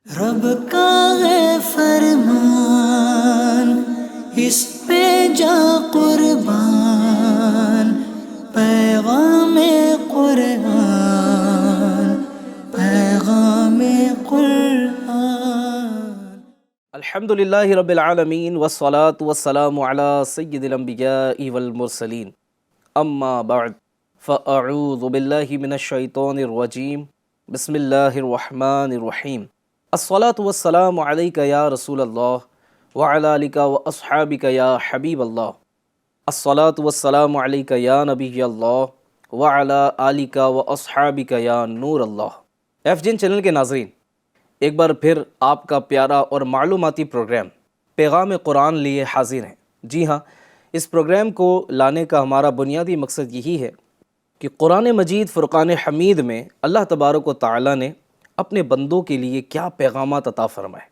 رب کا ہے فرمان، اس پہ جا قربان، پیغام قرآن، پیغام قرآن۔ الحمدللہ رب العالمین والصلاة والسلام علی سید الانبیاء والمرسلین، اما بعد فاعوذ باللہ من الشیطان الرجیم، بسم اللہ الرحمن الرحیم۔ الصلاة والسلام علیک یا رسول اللہ وعلی آلک واصحابک یا حبیب اللہ۔ الصلاة والسلام علیک یا نبی اللہ وعلی آلک واصحابک یا نور اللہ۔ ایف جین چینل کے ناظرین، ایک بار پھر آپ کا پیارا اور معلوماتی پروگرام پیغام قرآن لیے حاضر ہیں۔ جی ہاں، اس پروگرام کو لانے کا ہمارا بنیادی مقصد یہی ہے کہ قرآن مجید فرقان حمید میں اللہ تبارک و تعالی نے اپنے بندوں کے لیے کیا پیغامات عطا فرمائے۔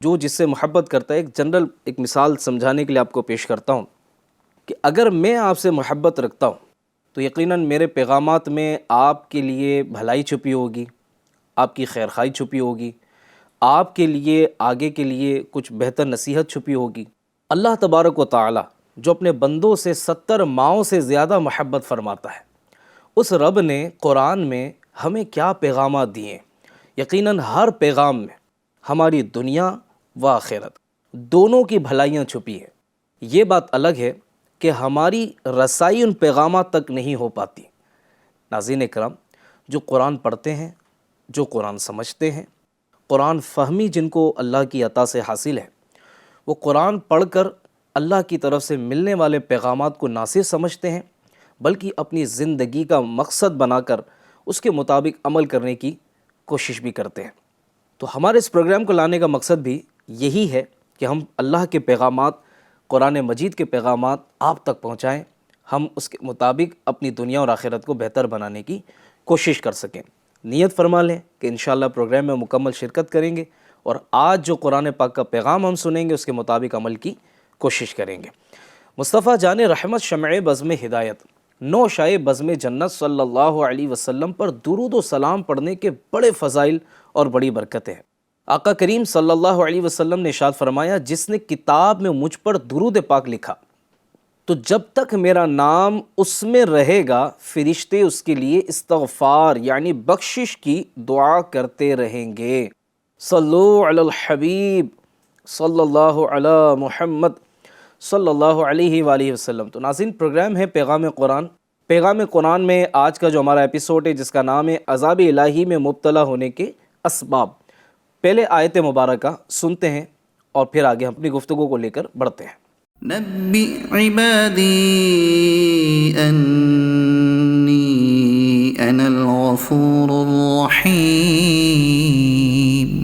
جو جس سے محبت کرتا ہے، ایک جنرل ایک مثال سمجھانے کے لیے آپ کو پیش کرتا ہوں کہ اگر میں آپ سے محبت رکھتا ہوں تو یقیناً میرے پیغامات میں آپ کے لیے بھلائی چھپی ہوگی، آپ کی خیرخواہی چھپی ہوگی، آپ کے لیے آگے کے لیے کچھ بہتر نصیحت چھپی ہوگی۔ اللہ تبارک و تعالی جو اپنے بندوں سے 70 ماؤں سے زیادہ محبت فرماتا ہے، اس رب نے قرآن میں ہمیں کیا پیغامات دیے ہیں۔ یقیناً ہر پیغام میں ہماری دنیا و آخرت دونوں کی بھلائیاں چھپی ہیں۔ یہ بات الگ ہے کہ ہماری رسائی ان پیغامات تک نہیں ہو پاتی۔ ناظرین اکرام، جو قرآن پڑھتے ہیں، جو قرآن سمجھتے ہیں، قرآن فہمی جن کو اللہ کی عطا سے حاصل ہے، وہ قرآن پڑھ کر اللہ کی طرف سے ملنے والے پیغامات کو نہ صرف سمجھتے ہیں بلکہ اپنی زندگی کا مقصد بنا کر اس کے مطابق عمل کرنے کی کوشش بھی کرتے ہیں۔ تو ہمارے اس پروگرام کو لانے کا مقصد بھی یہی ہے کہ ہم اللہ کے پیغامات، قرآن مجید کے پیغامات آپ تک پہنچائیں، ہم اس کے مطابق اپنی دنیا اور آخرت کو بہتر بنانے کی کوشش کر سکیں۔ نیت فرما لیں کہ انشاءاللہ پروگرام میں مکمل شرکت کریں گے اور آج جو قرآن پاک کا پیغام ہم سنیں گے اس کے مطابق عمل کی کوشش کریں گے۔ مصطفیٰ جان رحمت شمع بزم ہدایت، نو شائع بزم جنت صلی اللہ علیہ وسلم پر درود و سلام پڑھنے کے بڑے فضائل اور بڑی برکتیں ہیں۔ آقا کریم صلی اللہ علیہ وسلم نے ارشاد فرمایا، جس نے کتاب میں مجھ پر درود پاک لکھا تو جب تک میرا نام اس میں رہے گا، فرشتے اس کے لیے استغفار یعنی بخشش کی دعا کرتے رہیں گے۔ صلو علی الحبیب صلی اللہ علی محمد صلی اللہ علیہ وآلہ وسلم۔ تو ناظرین، پروگرام ہے پیغام قرآن۔ پیغام قرآن میں آج کا جو ہمارا ایپیسوڈ ہے جس کا نام ہے عذاب الہی میں مبتلا ہونے کے اسباب، پہلے آیت مبارکہ سنتے ہیں اور پھر آگے اپنی گفتگو کو لے کر بڑھتے ہیں۔ نبئ عبادی انی انا الغفور الرحیم۔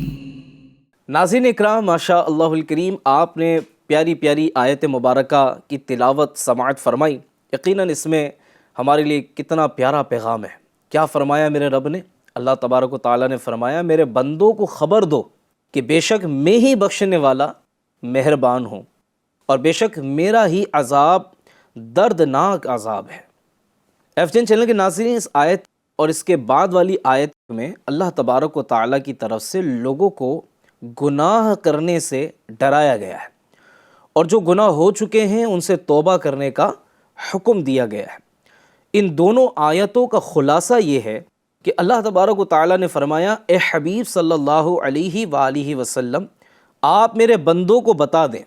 ناظرین اکرام، ماشاء اللہ الکریم، آپ نے پیاری پیاری آیت مبارکہ کی تلاوت سماعت فرمائی۔ یقیناً اس میں ہمارے لیے کتنا پیارا پیغام ہے۔ کیا فرمایا میرے رب نے؟ اللہ تبارک و تعالیٰ نے فرمایا، میرے بندوں کو خبر دو کہ بے شک میں ہی بخشنے والا مہربان ہوں اور بے شک میرا ہی عذاب دردناک عذاب ہے۔ ایف جین چینل کے ناظرین، اس آیت اور اس کے بعد والی آیت میں اللہ تبارک و تعالیٰ کی طرف سے لوگوں کو گناہ کرنے سے ڈرایا گیا ہے اور جو گناہ ہو چکے ہیں ان سے توبہ کرنے کا حکم دیا گیا ہے۔ ان دونوں آیتوں کا خلاصہ یہ ہے کہ اللہ تبارک و تعالیٰ نے فرمایا، اے حبیب صلی اللہ علیہ وآلہ وسلم، آپ میرے بندوں کو بتا دیں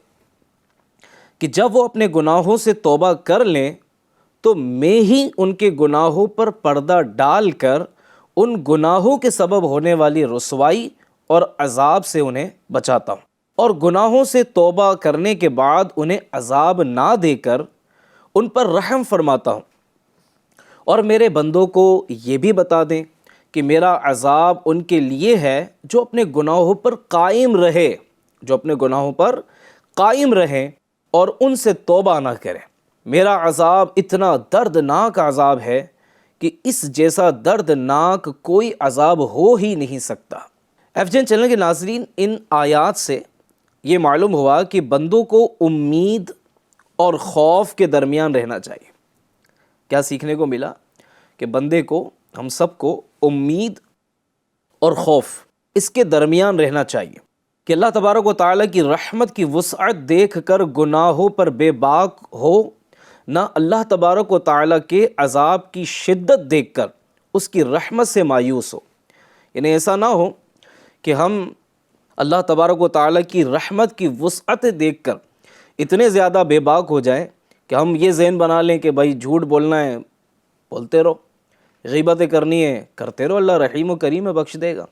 کہ جب وہ اپنے گناہوں سے توبہ کر لیں تو میں ہی ان کے گناہوں پر پردہ ڈال کر ان گناہوں کے سبب ہونے والی رسوائی اور عذاب سے انہیں بچاتا ہوں، اور گناہوں سے توبہ کرنے کے بعد انہیں عذاب نہ دے کر ان پر رحم فرماتا ہوں۔ اور میرے بندوں کو یہ بھی بتا دیں کہ میرا عذاب ان کے لیے ہے جو اپنے گناہوں پر قائم رہے، جو اپنے گناہوں پر قائم رہیں اور ان سے توبہ نہ کریں۔ میرا عذاب اتنا دردناک عذاب ہے کہ اس جیسا دردناک کوئی عذاب ہو ہی نہیں سکتا۔ ایف جین چینل کے ناظرین، ان آیات سے یہ معلوم ہوا کہ بندوں کو امید اور خوف کے درمیان رہنا چاہیے۔ کیا سیکھنے کو ملا؟ کہ بندے کو، ہم سب کو امید اور خوف اس کے درمیان رہنا چاہیے کہ اللہ تبارک و تعالیٰ کی رحمت کی وسعت دیکھ کر گناہوں پر بے باک ہو، نہ اللہ تبارک و تعالیٰ کے عذاب کی شدت دیکھ کر اس کی رحمت سے مایوس ہو۔ یعنی ایسا نہ ہو کہ ہم اللہ تبارک و تعالیٰ کی رحمت کی وسعت دیکھ کر اتنے زیادہ بے باک ہو جائیں کہ ہم یہ ذہن بنا لیں کہ بھائی جھوٹ بولنا ہے بولتے رہو، غیبتیں کرنی ہے کرتے رہو، اللہ رحیم و کریم ہے، بخش دے گا۔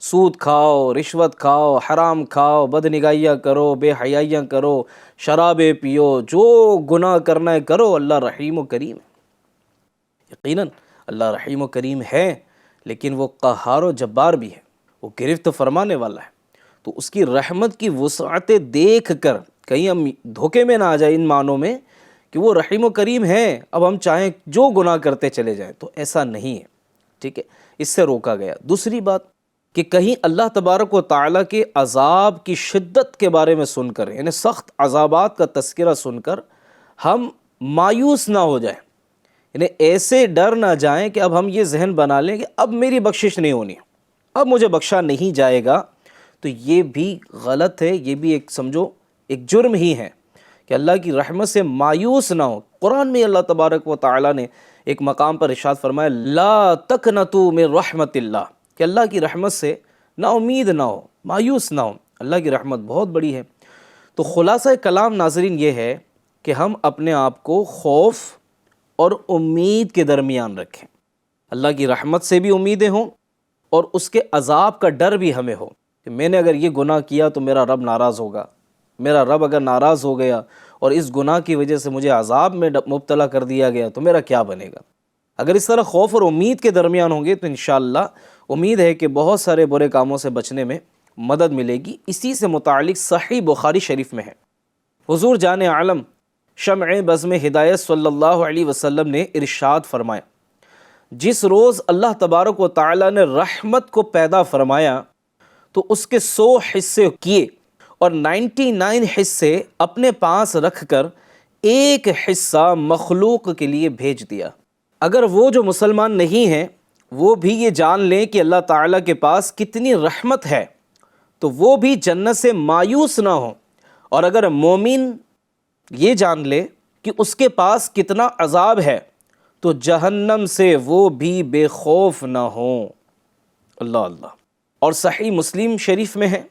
سود کھاؤ، رشوت کھاؤ، حرام کھاؤ، بد نگاہیاں کرو، بے حیائیاں کرو، شرابیں پیو، جو گناہ کرنا ہے کرو، اللہ رحیم و کریم ہے۔ یقیناً اللہ رحیم و کریم ہے، لیکن وہ قہار و جبار بھی ہے، وہ گرفت فرمانے والا ہے۔ تو اس کی رحمت کی وسعتیں دیکھ کر کہیں ہم دھوکے میں نہ آ جائیں ان معنوں میں کہ وہ رحیم و کریم ہے، اب ہم چاہیں جو گناہ کرتے چلے جائیں، تو ایسا نہیں ہے، ٹھیک ہے، اس سے روکا گیا۔ دوسری بات کہ کہیں اللہ تبارک و تعالیٰ کے عذاب کی شدت کے بارے میں سن کر، یعنی سخت عذابات کا تذکرہ سن کر ہم مایوس نہ ہو جائیں، یعنی ایسے ڈر نہ جائیں کہ اب ہم یہ ذہن بنا لیں کہ اب میری بخشش نہیں ہونی، اب مجھے بخشا نہیں جائے گا۔ تو یہ بھی غلط ہے، یہ بھی ایک سمجھو ایک جرم ہی ہے کہ اللہ کی رحمت سے مایوس نہ ہو۔ قرآن میں اللہ تبارک و تعالیٰ نے ایک مقام پر ارشاد فرمایا لا تقنطوا من رحمت اللہ، کہ اللہ کی رحمت سے نا امید نہ ہو، مایوس نہ ہو، اللہ کی رحمت بہت بڑی ہے۔ تو خلاصہ کلام ناظرین یہ ہے کہ ہم اپنے آپ کو خوف اور امید کے درمیان رکھیں، اللہ کی رحمت سے بھی امیدیں ہوں اور اس کے عذاب کا ڈر بھی ہمیں ہو کہ میں نے اگر یہ گناہ کیا تو میرا رب ناراض ہوگا، میرا رب اگر ناراض ہو گیا اور اس گناہ کی وجہ سے مجھے عذاب میں مبتلا کر دیا گیا تو میرا کیا بنے گا۔ اگر اس طرح خوف اور امید کے درمیان ہوں گے تو انشاءاللہ امید ہے کہ بہت سارے برے کاموں سے بچنے میں مدد ملے گی۔ اسی سے متعلق صحیح بخاری شریف میں ہے، حضور جان عالم شمع بزم ہدایت صلی اللہ علیہ وسلم نے ارشاد فرمایا جس روز اللہ تبارک و تعالیٰ نے رحمت کو پیدا فرمایا تو اس کے 100 حصے کیے اور 99 حصے اپنے پاس رکھ کر ایک حصہ مخلوق کے لیے بھیج دیا۔ اگر وہ جو مسلمان نہیں ہیں وہ بھی یہ جان لیں کہ اللہ تعالیٰ کے پاس کتنی رحمت ہے تو وہ بھی جنت سے مایوس نہ ہوں، اور اگر مومن یہ جان لے کہ اس کے پاس کتنا عذاب ہے تو جہنم سے وہ بھی بے خوف نہ ہوں۔ اللہ اللہ۔ اور صحیح مسلم شریف میں ہے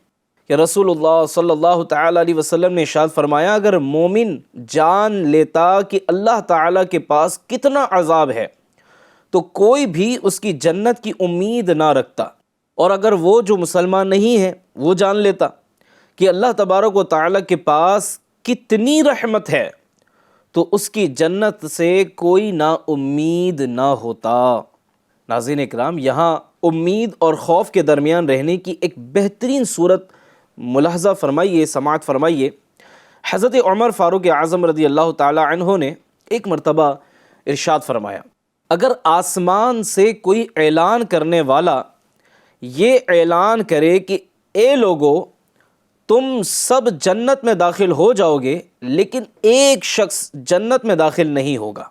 کہ رسول اللہ صلی اللہ تعالیٰ علیہ وسلم نے ارشاد فرمایا اگر مومن جان لیتا کہ اللہ تعالیٰ کے پاس کتنا عذاب ہے تو کوئی بھی اس کی جنت کی امید نہ رکھتا، اور اگر وہ جو مسلمان نہیں ہے وہ جان لیتا کہ اللہ تبارک و تعالیٰ کے پاس کتنی رحمت ہے تو اس کی جنت سے کوئی نا امید نہ ہوتا۔ ناظرین اکرام، یہاں امید اور خوف کے درمیان رہنے کی ایک بہترین صورت ملاحظہ فرمائیے، سماعت فرمائیے۔ حضرت عمر فاروق اعظم رضی اللہ تعالی عنہ نے ایک مرتبہ ارشاد فرمایا اگر آسمان سے کوئی اعلان کرنے والا یہ اعلان کرے کہ اے لوگو تم سب جنت میں داخل ہو جاؤ گے لیکن ایک شخص جنت میں داخل نہیں ہوگا،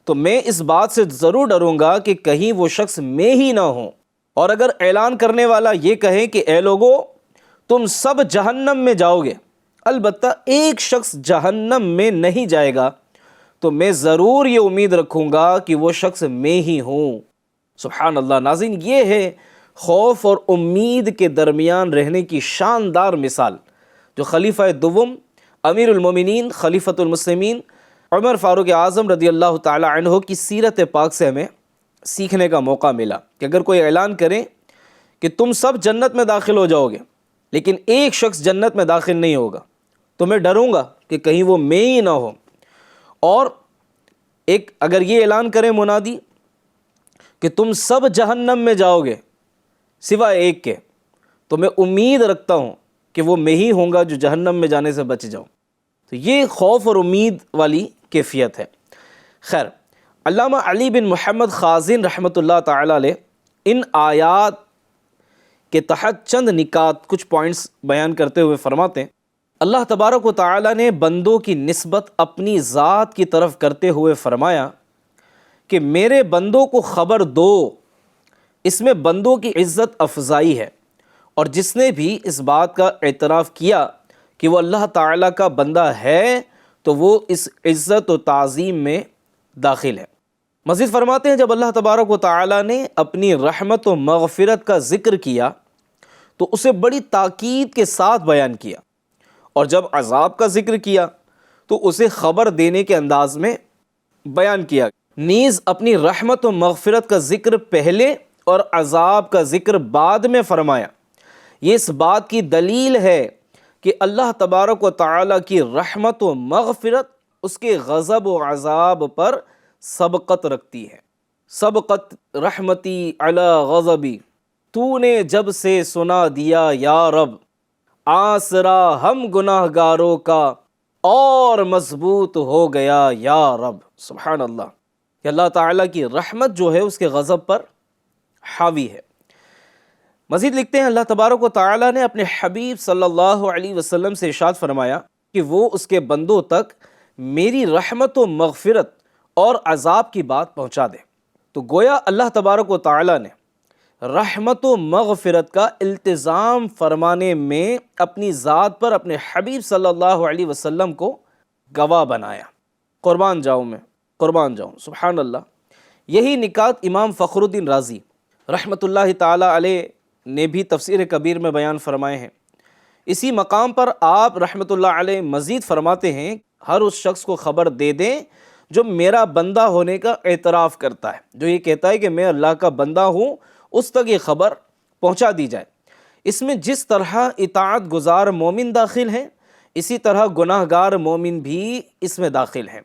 تو میں اس بات سے ضرور ڈروں گا کہ کہیں وہ شخص میں ہی نہ ہوں۔ اور اگر اعلان کرنے والا یہ کہے کہ اے لوگو تم سب جہنم میں جاؤ گے البتہ ایک شخص جہنم میں نہیں جائے گا، تو میں ضرور یہ امید رکھوں گا کہ وہ شخص میں ہی ہوں۔ سبحان اللہ۔ ناظرین، یہ ہے خوف اور امید کے درمیان رہنے کی شاندار مثال جو خلیفہ دوم امیر المومنین خلیفۃ المسلمین عمر فاروق اعظم رضی اللہ تعالی عنہ کی سیرت پاک سے ہمیں سیکھنے کا موقع ملا کہ اگر کوئی اعلان کرے کہ تم سب جنت میں داخل ہو جاؤ گے لیکن ایک شخص جنت میں داخل نہیں ہوگا، تو میں ڈروں گا کہ کہیں وہ میں ہی نہ ہو۔ اور ایک اگر یہ اعلان کرے منادی کہ تم سب جہنم میں جاؤ گے سوائے ایک کے، تو میں امید رکھتا ہوں کہ وہ میں ہی ہوں گا جو جہنم میں جانے سے بچ جاؤں۔ تو یہ خوف اور امید والی کیفیت ہے۔ خیر، علامہ علی بن محمد خازن رحمۃ اللہ تعالی علیہ ان آیات کے تحت چند نکات کچھ پوائنٹس بیان کرتے ہوئے فرماتے ہیں اللہ تبارک و تعالی نے بندوں کی نسبت اپنی ذات کی طرف کرتے ہوئے فرمایا کہ میرے بندوں کو خبر دو۔ اس میں بندوں کی عزت افزائی ہے اور جس نے بھی اس بات کا اعتراف کیا کہ وہ اللہ تعالیٰ کا بندہ ہے تو وہ اس عزت و تعظیم میں داخل ہے۔ مزید فرماتے ہیں جب اللہ تبارک و تعالیٰ نے اپنی رحمت و مغفرت کا ذکر کیا تو اسے بڑی تاکید کے ساتھ بیان کیا، اور جب عذاب کا ذکر کیا تو اسے خبر دینے کے انداز میں بیان کیا۔ نیز اپنی رحمت و مغفرت کا ذکر پہلے اور عذاب کا ذکر بعد میں فرمایا۔ یہ اس بات کی دلیل ہے کہ اللہ تبارک و تعالیٰ کی رحمت و مغفرت اس کے غضب و عذاب پر سبقت رکھتی ہے۔ سبقت رحمتی علی غضبی، تو نے جب سے سنا دیا یا رب، آسرا ہم گناہ گاروں کا اور مضبوط ہو گیا یا رب۔ سبحان اللہ، کہ اللہ تعالیٰ کی رحمت جو ہے اس کے غضب پر حاوی ہے۔ مزید لکھتے ہیں اللہ تبارک و تعالیٰ نے اپنے حبیب صلی اللہ علیہ وسلم سے ارشاد فرمایا کہ وہ اس کے بندوں تک میری رحمت و مغفرت اور عذاب کی بات پہنچا دے۔ تو گویا اللہ تبارک و تعالیٰ نے رحمت و مغفرت کا التزام فرمانے میں اپنی ذات پر اپنے حبیب صلی اللہ علیہ وسلم کو گواہ بنایا۔ قربان جاؤں میں، قربان جاؤں، سبحان اللہ۔ یہی نکات امام فخر الدین رازی رحمۃ اللہ تعالی علیہ نے بھی تفسیر کبیر میں بیان فرمائے ہیں۔ اسی مقام پر آپ رحمۃ اللہ علیہ مزید فرماتے ہیں، ہر اس شخص کو خبر دے دیں جو میرا بندہ ہونے کا اعتراف کرتا ہے، جو یہ کہتا ہے کہ میں اللہ کا بندہ ہوں، اس تک یہ خبر پہنچا دی جائے۔ اس میں جس طرح اطاعت گزار مومن داخل ہیں، اسی طرح گناہ گار مومن بھی اس میں داخل ہیں،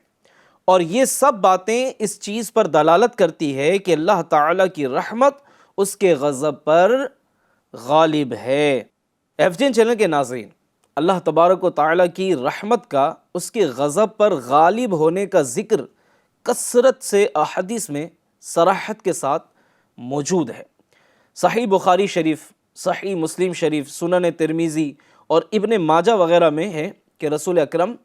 اور یہ سب باتیں اس چیز پر دلالت کرتی ہے کہ اللہ تعالیٰ کی رحمت اس کے غضب پر غالب ہے۔ FGN چینل کے ناظرین، اللہ تبارک و تعالیٰ کی رحمت کا اس کے غضب پر غالب ہونے کا ذکر کثرت سے احادیث میں صراحت کے ساتھ موجود ہے۔ صحیح بخاری شریف، صحیح مسلم شریف، سنن ترمذی اور ابن ماجہ وغیرہ میں ہے کہ رسول اکرم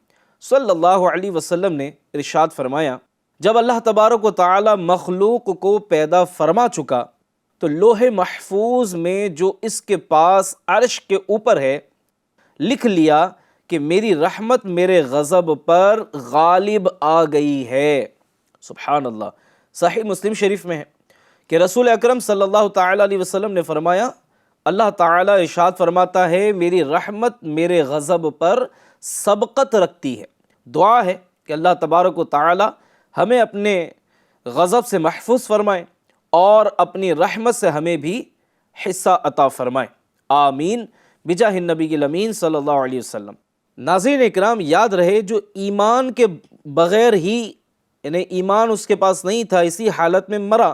صلی اللہ علیہ وسلم نے ارشاد فرمایا، جب اللہ تبارک و تعالی مخلوق کو پیدا فرما چکا تو لوح محفوظ میں جو اس کے پاس عرش کے اوپر ہے لکھ لیا کہ میری رحمت میرے غضب پر غالب آ گئی ہے۔ سبحان اللہ۔ صحیح مسلم شریف میں ہے کہ رسول اکرم صلی اللہ تعالی علیہ وسلم نے فرمایا، اللہ تعالیٰ ارشاد فرماتا ہے میری رحمت میرے غضب پر سبقت رکھتی ہے۔ دعا ہے کہ اللہ تبارک و تعالی ہمیں اپنے غضب سے محفوظ فرمائے اور اپنی رحمت سے ہمیں بھی حصہ عطا فرمائے، آمین بجاہ النبی الامین صلی اللہ علیہ وسلم۔ ناظرین اکرام، یاد رہے جو ایمان کے بغیر ہی، یعنی ایمان اس کے پاس نہیں تھا، اسی حالت میں مرا،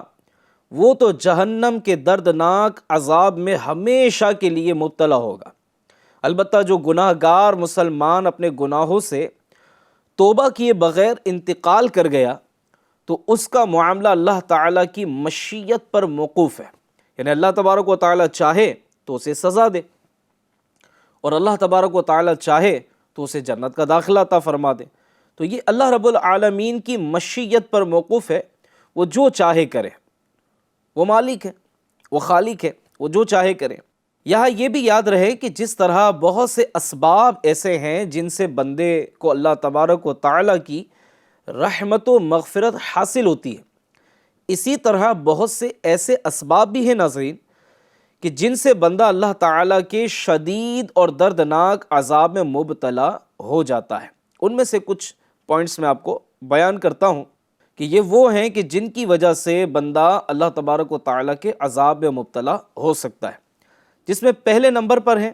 وہ تو جہنم کے دردناک عذاب میں ہمیشہ کے لیے مبتلا ہوگا۔ البتہ جو گناہ گار مسلمان اپنے گناہوں سے توبہ کیے بغیر انتقال کر گیا تو اس کا معاملہ اللہ تعالیٰ کی مشیت پر موقوف ہے، یعنی اللہ تبارک و تعالیٰ چاہے تو اسے سزا دے، اور اللہ تبارک و تعالیٰ چاہے تو اسے جنت کا داخلہ عطا فرما دے۔ تو یہ اللہ رب العالمین کی مشیت پر موقوف ہے، وہ جو چاہے کرے، وہ مالک ہے، وہ خالق ہے، وہ جو چاہے کرے۔ یہاں یہ بھی یاد رہے کہ جس طرح بہت سے اسباب ایسے ہیں جن سے بندے کو اللہ تبارک و تعالیٰ کی رحمت و مغفرت حاصل ہوتی ہے، اسی طرح بہت سے ایسے اسباب بھی ہیں ناظرین کہ جن سے بندہ اللہ تعالیٰ کے شدید اور دردناک عذاب میں مبتلا ہو جاتا ہے۔ ان میں سے کچھ پوائنٹس میں آپ کو بیان کرتا ہوں کہ یہ وہ ہیں کہ جن کی وجہ سے بندہ اللہ تبارک و تعالیٰ کے عذاب میں مبتلا ہو سکتا ہے، جس میں پہلے نمبر پر ہے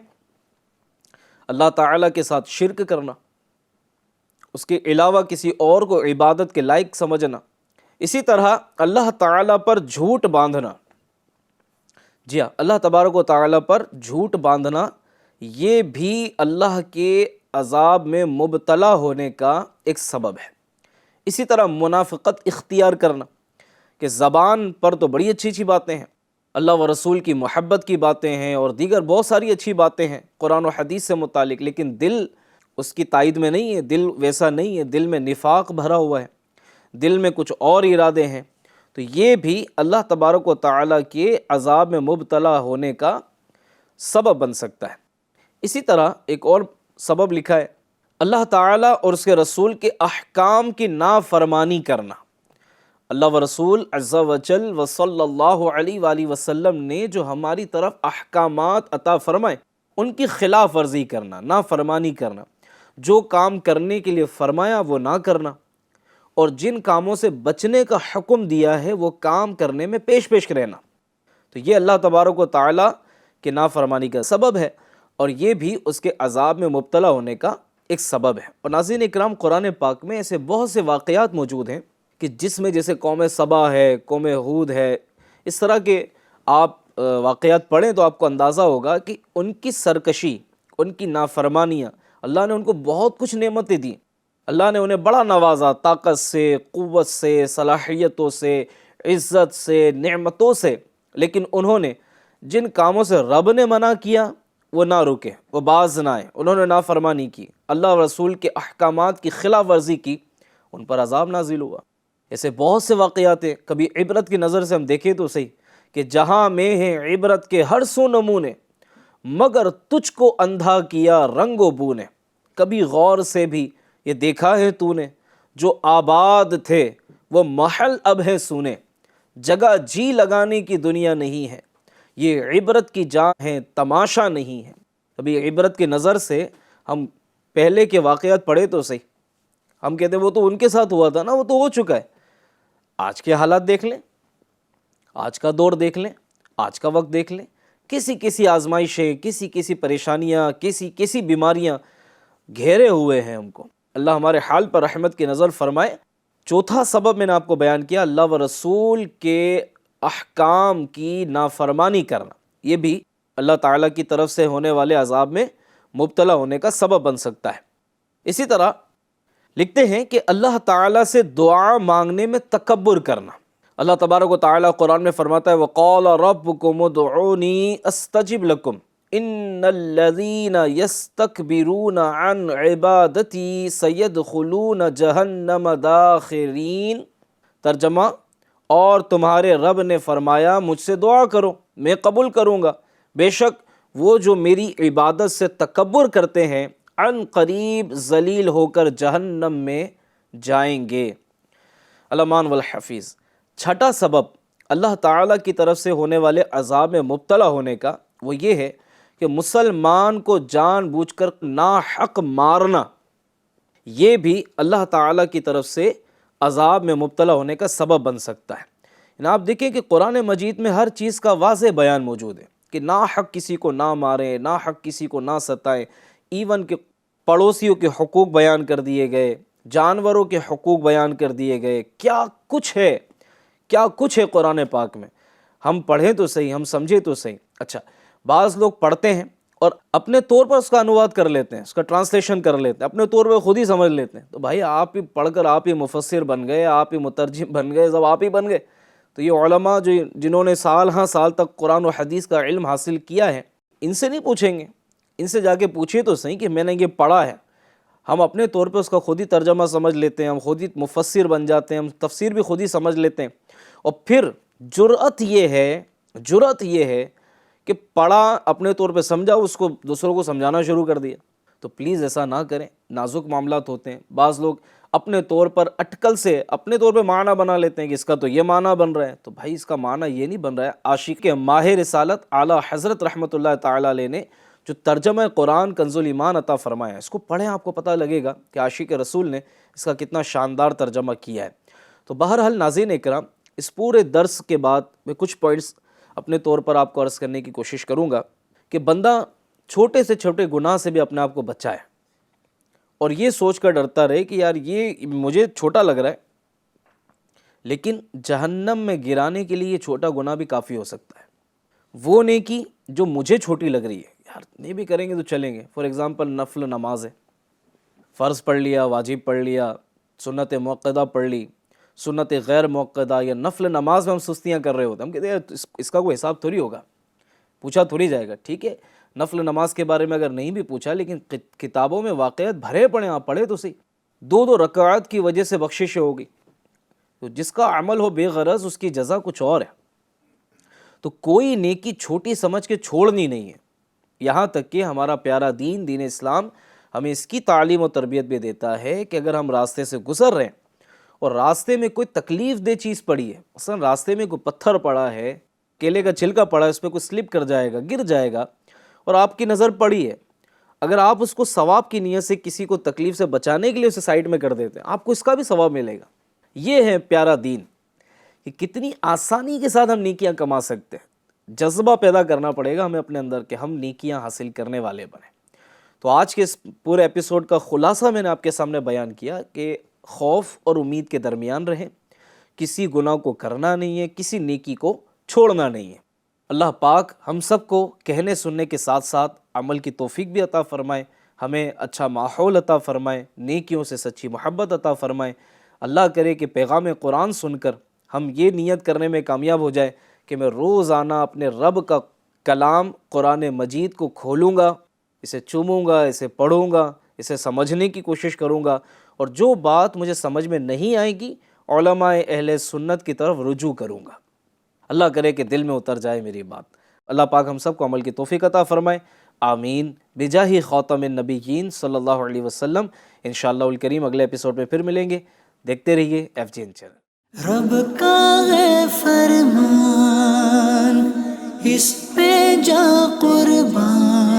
اللہ تعالیٰ کے ساتھ شرک کرنا، اس کے علاوہ کسی اور کو عبادت کے لائق سمجھنا، اسی طرح اللہ تعالیٰ پر جھوٹ باندھنا۔ جی ہاں، اللہ تبارک و تعالیٰ پر جھوٹ باندھنا یہ بھی اللہ کے عذاب میں مبتلا ہونے کا ایک سبب ہے۔ اسی طرح منافقت اختیار کرنا، کہ زبان پر تو بڑی اچھی اچھی باتیں ہیں، اللہ و رسول کی محبت کی باتیں ہیں اور دیگر بہت ساری اچھی باتیں ہیں قرآن و حدیث سے متعلق، لیکن دل اس کی تائید میں نہیں ہے، دل ویسا نہیں ہے، دل میں نفاق بھرا ہوا ہے، دل میں کچھ اور ارادے ہیں، تو یہ بھی اللہ تبارک و تعالیٰ کے عذاب میں مبتلا ہونے کا سبب بن سکتا ہے۔ اسی طرح ایک اور سبب لکھا ہے، اللہ تعالیٰ اور اس کے رسول کے احکام کی نافرمانی کرنا۔ اللہ و رسول عز و جل و صلی اللہ علیہ وآلہ وسلم نے جو ہماری طرف احکامات عطا فرمائے ان کی خلاف ورزی کرنا، نافرمانی کرنا، جو کام کرنے کے لیے فرمایا وہ نہ کرنا، اور جن کاموں سے بچنے کا حکم دیا ہے وہ کام کرنے میں پیش رہنا، تو یہ اللہ تبارک و تعالیٰ کے نافرمانی کا سبب ہے، اور یہ بھی اس کے عذاب میں مبتلا ہونے کا ایک سبب ہے۔ اور ناظرین اکرام، قرآن پاک میں ایسے بہت سے واقعات موجود ہیں کہ جس میں جیسے قوم سبا ہے، قوم ہود ہے، اس طرح کے آپ واقعات پڑھیں تو آپ کو اندازہ ہوگا کہ ان کی سرکشی، ان کی نافرمانیاں، اللہ نے ان کو بہت کچھ نعمتیں دیں، اللہ نے انہیں بڑا نوازا، طاقت سے، قوت سے، صلاحیتوں سے، عزت سے، نعمتوں سے، لیکن انہوں نے جن کاموں سے رب نے منع کیا وہ نہ رکے، وہ باز نہ آئے، انہوں نے نافرمانی کی، اللہ و رسول کے احکامات کی خلاف ورزی کی، ان پر عذاب نازل ہوا۔ ایسے بہت سے واقعات ہیں، کبھی عبرت کی نظر سے ہم دیکھیں تو صحیح کہ جہاں میں ہیں عبرت کے ہر سو نمونے، مگر تجھ کو اندھا کیا رنگ و بو نے۔ کبھی غور سے بھی یہ دیکھا ہے تو نے، جو آباد تھے وہ محل اب ہے سونے، جگہ جی لگانے کی دنیا نہیں ہے، یہ عبرت کی جان ہے تماشا نہیں ہے۔ کبھی عبرت کی نظر سے ہم پہلے کے واقعات پڑھے تو صحیح، ہم کہتے ہیں وہ تو ان کے ساتھ ہوا تھا نا، وہ تو ہو چکا ہے۔ آج کے حالات دیکھ لیں، آج کا دور دیکھ لیں، آج کا وقت دیکھ لیں، کسی آزمائشیں، کسی پریشانیاں، کسی بیماریاں گھیرے ہوئے ہیں ہم کو۔ اللہ ہمارے حال پر رحمت کی نظر فرمائے۔ چوتھا سبب میں نے آپ کو بیان کیا، اللہ و رسول کے احکام کی نافرمانی کرنا، یہ بھی اللہ تعالیٰ کی طرف سے ہونے والے عذاب میں مبتلا ہونے کا سبب بن سکتا ہے۔ اسی طرح لکھتے ہیں کہ اللہ تعالیٰ سے دعا مانگنے میں تکبر کرنا۔ اللہ تبارک و تعالیٰ قرآن میں فرماتا ہے وَقَالَ رَبُّكُمُ ادْعُونِي أَسْتَجِبْ لَكُمْ إِنَّ الَّذِينَ يَسْتَكْبِرُونَ عَنْ عِبَادَتِي سَيَدْخُلُونَ جَهَنَّمَ دَاخِرِينَ۔ ترجمہ، اور تمہارے رب نے فرمایا مجھ سے دعا کرو میں قبول کروں گا، بے شک وہ جو میری عبادت سے تکبر کرتے ہیں عن قریب ذلیل ہو کر جہنم میں جائیں گے۔ الامان والحفیظ۔ چھٹا سبب اللہ تعالیٰ کی طرف سے ہونے والے عذاب میں مبتلا ہونے کا وہ یہ ہے کہ مسلمان کو جان بوجھ کر ناحق مارنا، یہ بھی اللہ تعالیٰ کی طرف سے عذاب میں مبتلا ہونے کا سبب بن سکتا ہے۔ آپ دیکھیں کہ قرآن مجید میں ہر چیز کا واضح بیان موجود ہے کہ ناحق کسی کو نہ ماریں، ناحق کسی کو نہ ستائیں، ایون کہ پڑوسیوں کے حقوق بیان کر دیے گئے، جانوروں کے حقوق بیان کر دیے گئے، کیا کچھ ہے قرآن پاک میں۔ ہم پڑھیں تو صحیح، ہم سمجھیں تو صحیح۔ اچھا، بعض لوگ پڑھتے ہیں اور اپنے طور پر اس کا انواد کر لیتے ہیں، اس کا ٹرانسلیشن کر لیتے ہیں، اپنے طور پر خود ہی سمجھ لیتے ہیں۔ تو بھائی آپ ہی پڑھ کر آپ ہی مفسر بن گئے، آپ ہی مترجم بن گئے، سب آپ ہی بن گئے۔ تو یہ علماء جنہوں نے سال تک قرآن و حدیث کا علم حاصل کیا ہے، ان سے نہیں پوچھیں گے، ان سے جا کے پوچھیں تو صحیح کہ میں نے یہ پڑھا ہے۔ ہم اپنے طور پہ اس کا خود ہی ترجمہ سمجھ لیتے ہیں، ہم خود ہی مفسر بن جاتے ہیں، ہم تفسیر بھی خود ہی سمجھ لیتے ہیں، اور پھر جرأت یہ ہے کہ پڑھا اپنے طور پہ سمجھا، اس کو دوسروں کو سمجھانا شروع کر دیا۔ تو پلیز ایسا نہ کریں، نازک معاملات ہوتے ہیں۔ بعض لوگ اپنے طور پر اٹکل سے اپنے طور پہ معنی بنا لیتے ہیں کہ اس کا تو یہ معنی بن رہا ہے، تو بھائی اس کا معنی یہ نہیں بن رہا ہے۔ عاشق ماہ رسالت اعلیٰ حضرت رحمۃ اللہ تعالیٰ علیہ نے جو ترجمہ قرآن کنز الایمان عطا فرمایا ہے، اس کو پڑھیں، آپ کو پتہ لگے گا کہ عاشق رسول نے اس کا کتنا شاندار ترجمہ کیا ہے۔ تو بہرحال ناظرین اکرام، اس پورے درس کے بعد میں کچھ پوائنٹس اپنے طور پر آپ کو عرض کرنے کی کوشش کروں گا کہ بندہ چھوٹے سے چھوٹے گناہ سے بھی اپنے آپ کو بچائے، اور یہ سوچ کر ڈرتا رہے کہ یار یہ مجھے چھوٹا لگ رہا ہے، لیکن جہنم میں گرانے کے لیے یہ چھوٹا گناہ بھی کافی ہو سکتا ہے۔ وہ نیکی جو مجھے چھوٹی لگ رہی ہے، یار نہیں بھی کریں گے تو چلیں گے۔ فار ایگزامپل نفل نماز ہے، فرض پڑھ لیا، واجب پڑھ لیا، سنت موقدہ پڑھ لی، سنت غیر موقدہ یا نفل نماز میں ہم سستیاں کر رہے ہوتے ہیں، ہم کہتے ہیں اس کا کوئی حساب تھوڑی ہوگا، پوچھا تھوڑی جائے گا۔ ٹھیک ہے، نفل نماز کے بارے میں اگر نہیں بھی پوچھا، لیکن کتابوں میں واقعات بھرے پڑے، آپ پڑھے تو صحیح، 2 رکعات کی وجہ سے بخشش ہوگی۔ تو جس کا عمل ہو بے غرض، اس کی جزا کچھ اور ہے۔ تو کوئی نیکی چھوٹی سمجھ کے چھوڑنی نہیں ہے، یہاں تک کہ ہمارا پیارا دین دین اسلام ہمیں اس کی تعلیم و تربیت بھی دیتا ہے کہ اگر ہم راستے سے گزر رہے ہیں اور راستے میں کوئی تکلیف دہ چیز پڑی ہے، مثلا راستے میں کوئی پتھر پڑا ہے، کیلے کا چھلکا پڑا ہے، اس پہ کوئی سلپ کر جائے گا، گر جائے گا، اور آپ کی نظر پڑی ہے، اگر آپ اس کو ثواب کی نیت سے کسی کو تکلیف سے بچانے کے لیے اسے سائڈ میں کر دیتے ہیں، آپ کو اس کا بھی ثواب ملے گا۔ یہ ہے پیارا دین کہ کتنی آسانی کے ساتھ ہم نیکیاں کما سکتے ہیں۔ جذبہ پیدا کرنا پڑے گا ہمیں اپنے اندر کہ ہم نیکیاں حاصل کرنے والے بنیں۔ تو آج کے اس پورے ایپیسوڈ کا خلاصہ میں نے آپ کے سامنے بیان کیا کہ خوف اور امید کے درمیان رہیں، کسی گناہ کو کرنا نہیں ہے، کسی نیکی کو چھوڑنا نہیں ہے۔ اللہ پاک ہم سب کو کہنے سننے کے ساتھ ساتھ عمل کی توفیق بھی عطا فرمائے، ہمیں اچھا ماحول عطا فرمائے، نیکیوں سے سچی محبت عطا فرمائے۔ اللہ کرے کہ پیغام قرآن سن کر ہم یہ نیت کرنے میں کامیاب ہو جائے کہ میں روزانہ اپنے رب کا کلام قرآن مجید کو کھولوں گا، اسے چوموں گا، اسے پڑھوں گا، اسے سمجھنے کی کوشش کروں گا، اور جو بات مجھے سمجھ میں نہیں آئے گی علماء اہل سنت کی طرف رجوع کروں گا۔ اللہ کرے کہ دل میں اتر جائے میری بات۔ اللہ پاک ہم سب کو عمل کی توفیق عطا فرمائے، آمین، بجاہ خاتم النبیین صلی اللہ علیہ وسلم۔ انشاءاللہ الکریم اگلے ایپیسوڈ میں پھر ملیں گے۔ دیکھتے رہیے FGN چینل۔ رب کا ہے فرمان، اس پہ جا قربان۔